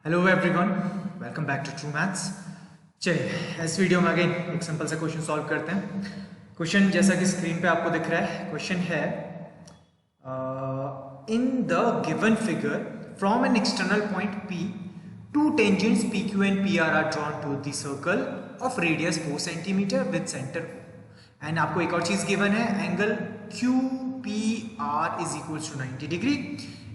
Hello everyone, welcome back to True Maths. चलिए इस video में अगेन एक सिंपल सा क्वेश्चन सॉल्व करते हैं। क्वेश्चन जैसा कि स्क्रीन पे आपको दिख रहा है, क्वेश्चन है in the given figure from an external point P two tangents PQ and PR are drawn to the circle of radius 4 centimetre with centre and आपको एक और चीज गिवन है, angle QPR is equals to 90 degree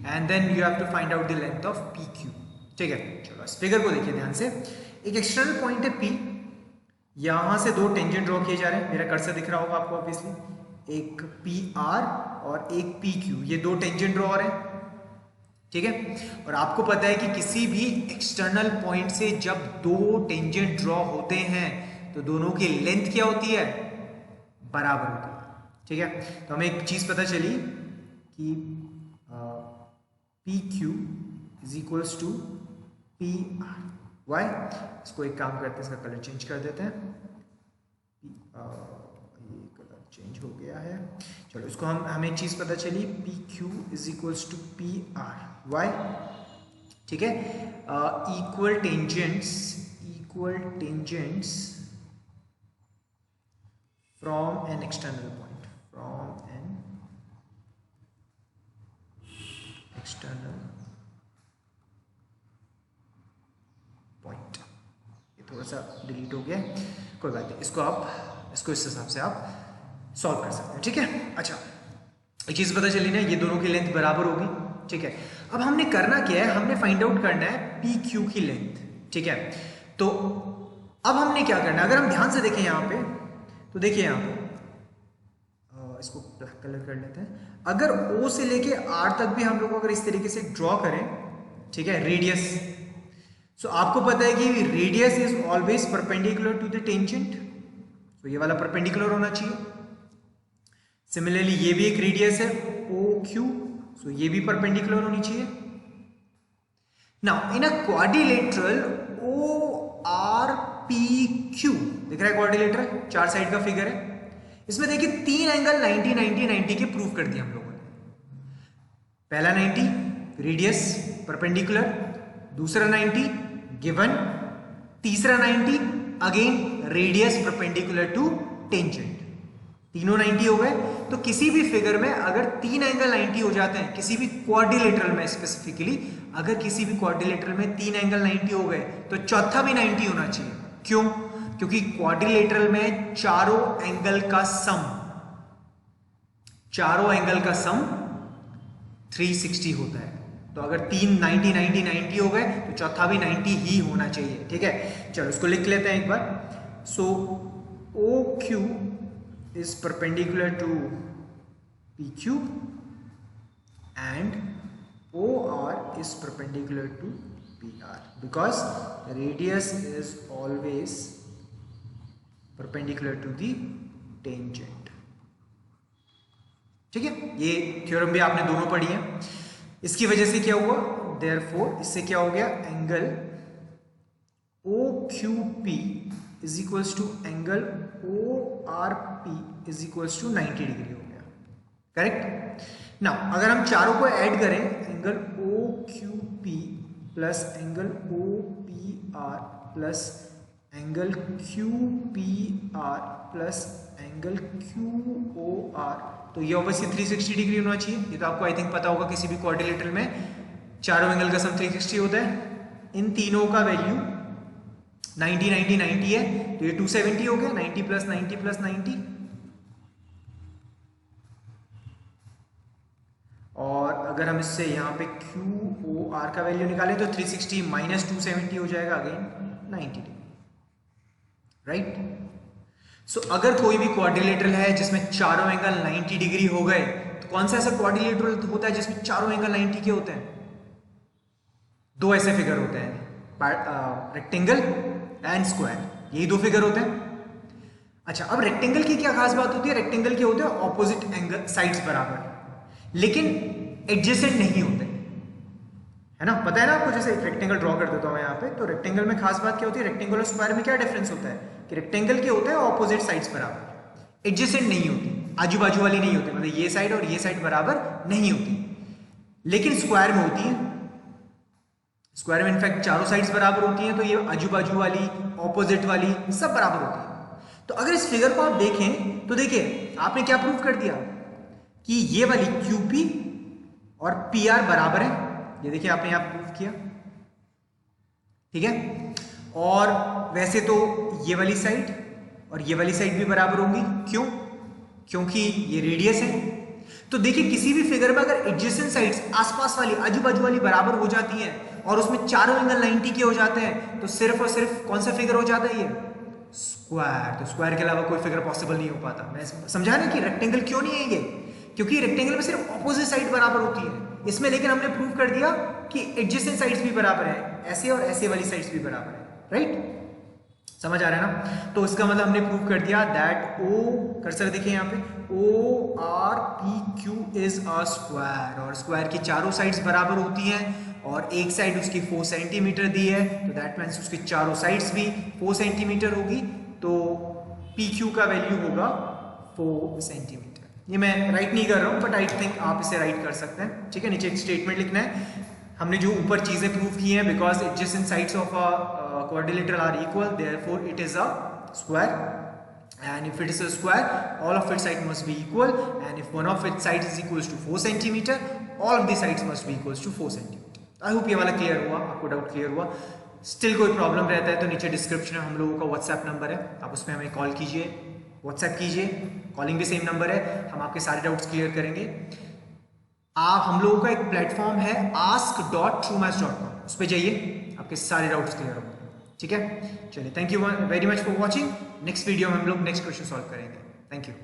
and then you have to find out the length of PQ। ठीक है, चलो इस figure को देखिए ध्यान से। एक एक्सटर्नल पॉइंट है P, यहां से दो टेंजेंट ड्रॉ किए जा रहे हैं, मेरा कर्सर दिख रहा होगा आपको ऑब्वियसली। एक PR और एक PQ, ये दो टेंजेंट ड्रॉ हो रहे हैं। ठीक है, और आपको पता है कि किसी भी एक्सटर्नल पॉइंट से जब दो टेंजेंट ड्रॉ होते हैं तो दोनों की लेंथ क्या होती है, बराबर होती है। ठीक है, तो हमें एक चीज पता चली कि PQ is equals to PR। Why, इसको एक काम करते हैं, इसका कलर चेंज कर देते हैं। ये कलर चेंज हो गया है। चलो इसको हमें एक चीज पता चली, PQ is equals to PR। Why, ठीक है, equal tangents from an external point, point. ये थोड़ा सा डिलीट हो गया, कोई बात नहीं, इसको इस हिसाब से आप सॉल्व कर सकते हैं। ठीक है, अच्छा एक चीज पता चली ना, ये दोनों की लेंथ बराबर होगी। ठीक है, अब हमने करना क्या है, हमने फाइंड आउट करना है PQ की लेंथ। ठीक है, तो अब हमने क्या करना है, अगर हम ध्यान से देखें यहां पे, तो देखिए यहां पे इसको ब्लैक कलर कर लेते हैं। अगर O से लेके R तक भी हम लोग अगर इस तरीके से ड्रॉ करें, ठीक है, रेडियस, सो आपको पता है कि radius is always perpendicular to the tangent, तो ये वाला परपेंडिकुलर होना चाहिए। सिमिलरली ये भी एक रेडियस है OQ, सो ये भी परपेंडिकुलर होनी चाहिए। Now in a quadrilateral ORPQ, दिख रहा है क्वाड्रिलेटरल, चार साइड का फिगर है। इसमें देखिए तीन एंगल 90 90 90 के प्रूव कर दिए हम लोगों ने। पहला 90 रेडियस परपेंडिकुलर, दूसरा 90 गिवन, तीसरा 90 again radius perpendicular to tangent. तीनों 90 हो गए। तो किसी भी फिगर में अगर तीन एंगल 90 हो जाते हैं, किसी भी क्वाड्रिलेटरल में स्पेसिफिकली, अगर किसी भी क्वाड्रिलेटरल में तीन एंगल 90 हो गए तो चौथा भी 90 होना चाहिए। क्यों? क्योंकि क्वाड्रिलेटरल में चारों एंगल का सम 360 होता है। तो अगर तीन 90 90 90 हो गए तो चौथा भी 90 ही होना चाहिए। ठीक है, चलो इसको लिख लेते हैं एक बार। सो OQ is perpendicular to PQ and OR is perpendicular to PR because the radius is always perpendicular to the tangent। ठीक है, ये थ्योरम भी आपने दोनों पढ़ी है। इसकी वजह से क्या हुआ, therefore इससे क्या हो गया, angle OQP is equals to angle ORP is equals to 90 degree हो गया। करेक्ट। नाउ अगर हम चारों को ऐड करें, angle OQP plus angle OPR plus angle QPR plus angle QOR, तो ये ऑब्वियसली 360 डिग्री होना चाहिए। ये तो आपको आई थिंक पता होगा, किसी भी क्वाड्रिलेटरल में चारों एंगल का सम 360 होता है। इन तीनों का वैल्यू 90 90 90 है, तो ये 270 हो गया। 90 प्लस 90 प्लस 90, और अगर हम इससे यहाँ पे QOR का वैल्यू निकालें तो 360 माइनस 270 हो जाएगा, अगेन 90 डिग्री। राइट। सो अगर कोई भी क्वाड्रिलेटरल है जिसमें चारों एंगल 90 डिग्री हो गए, तो कौन सा ऐसा क्वाड्रिलेटरल होता है जिसमें चारों एंगल 90 के होते हैं? दो ऐसे फिगर होते हैं, रेक्टेंगल एंड स्क्वायर, यही दो फिगर होते हैं। अच्छा, अब रेक्टेंगल की क्या खास बात होती है, रेक्टेंगल के होते हैं ऑपोजिट एंगल साइड्स बराबर, लेकिन एडजेसेंट नहीं होते, है ना, पता है ना आपको। जैसे एक रेक्टेंगल ड्रॉ कर देता हूं यहाँ पे, तो रेक्टेंगल में खास बात क्या होती है, रेक्टेंगल और स्क्वायर में क्या डिफरेंस होता है कि रेक्टेंगल के होते हैं ऑपोजिट साइड्स बराबर, एडजेसेंट नहीं होती, आजू बाजू वाली नहीं होती, मतलब ये साइड और ये साइड बराबर नहीं होती, लेकिन स्क्वायर में होती है। स्क्वायर में इनफैक्ट चारों साइड्स बराबर होती हैं, तो ये आजू बाजू वाली, ऑपोजिट वाली सब बराबर होती है। तो अगर इस फिगर को आप देखें तो देखिए आपने क्या प्रूव कर दिया कि ये वाली QP और PR बराबर है। ये देखिए आपने यहां प्रूव किया, ठीक है। और वैसे तो ये वाली साइड और ये वाली साइड भी बराबर होंगी, क्यों? क्योंकि ये रेडियस है। तो देखिए किसी भी फिगर में अगर एडजेसेंट साइड्स, आसपास वाली, आजू बाजू वाली बराबर हो जाती हैं और उसमें चारों एंगल 90 के हो जाते हैं, तो सिर्फ और सिर्फ कौन सा फिगर हो जाता है? ये स्क्वायर। तो स्क्वायर के अलावा कोई फिगर पॉसिबल नहीं हो पाता। मैं समझा ना कि रेक्टेंगल क्यों नहीं है ये, क्योंकि रेक्टेंगल में सिर्फ ऑपोजिट साइड बराबर होती है। इसमें लेकिन हमने प्रूव कर दिया कि एडजेसेंट साइड्स भी बराबर है, ऐसे और ऐसे वाली साइड्स भी बराबर है, राइट? समझ आ रहा है ना? तो इसका मतलब हमने प्रूव कर दिया दैट O, कर्सर देखिए यहाँ पे, ORPQ इज अ स्क्वायर। और स्क्वायर की चारों साइड्स बराबर होती हैं और एक साइड उसकी 4 सेंटीमीटर दी है, तो दैट मीन्स उसकी चारों साइड्स भी 4 सेंटीमीटर होगी। तो PQ का वैल्यू होगा 4 सेंटीमीटर। ये मैं राइट नहीं कर रहा हूँ, बट आई थिंक आप इसे राइट कर सकते हैं, ठीक है। नीचे एक स्टेटमेंट लिखना है। हमने जो ऊपर चीजें प्रूव की हैं, because adjacent sides of a quadrilateral are equal, therefore it is a square, and if it is a square all of its sides must be equal, and if one of its sides is equals to 4 centimeter, all of the sides must be equals to 4 centimeter. I hope ये वाला clear हुआ, आपको doubt clear हुआ। Still कोई problem रहता है तो नीचे डिस्क्रिप्शन में हम लोगों का व्हाट्सएप नंबर है, आप उसमें हमें कॉल कीजिए, व्हाट्सएप कीजिए, कॉलिंग भी सेम नंबर है, हम आपके सारे डाउट्स क्लियर करेंगे। आप हम लोगों का एक प्लेटफॉर्म है ask.truematch.com, उस पर जाइए, आपके सारे डाउट्स क्लियर होंगे, ठीक है। चलिए, thank you very much for watching. Next video में हम लोग नेक्स्ट क्वेश्चन सॉल्व करेंगे। Thank you.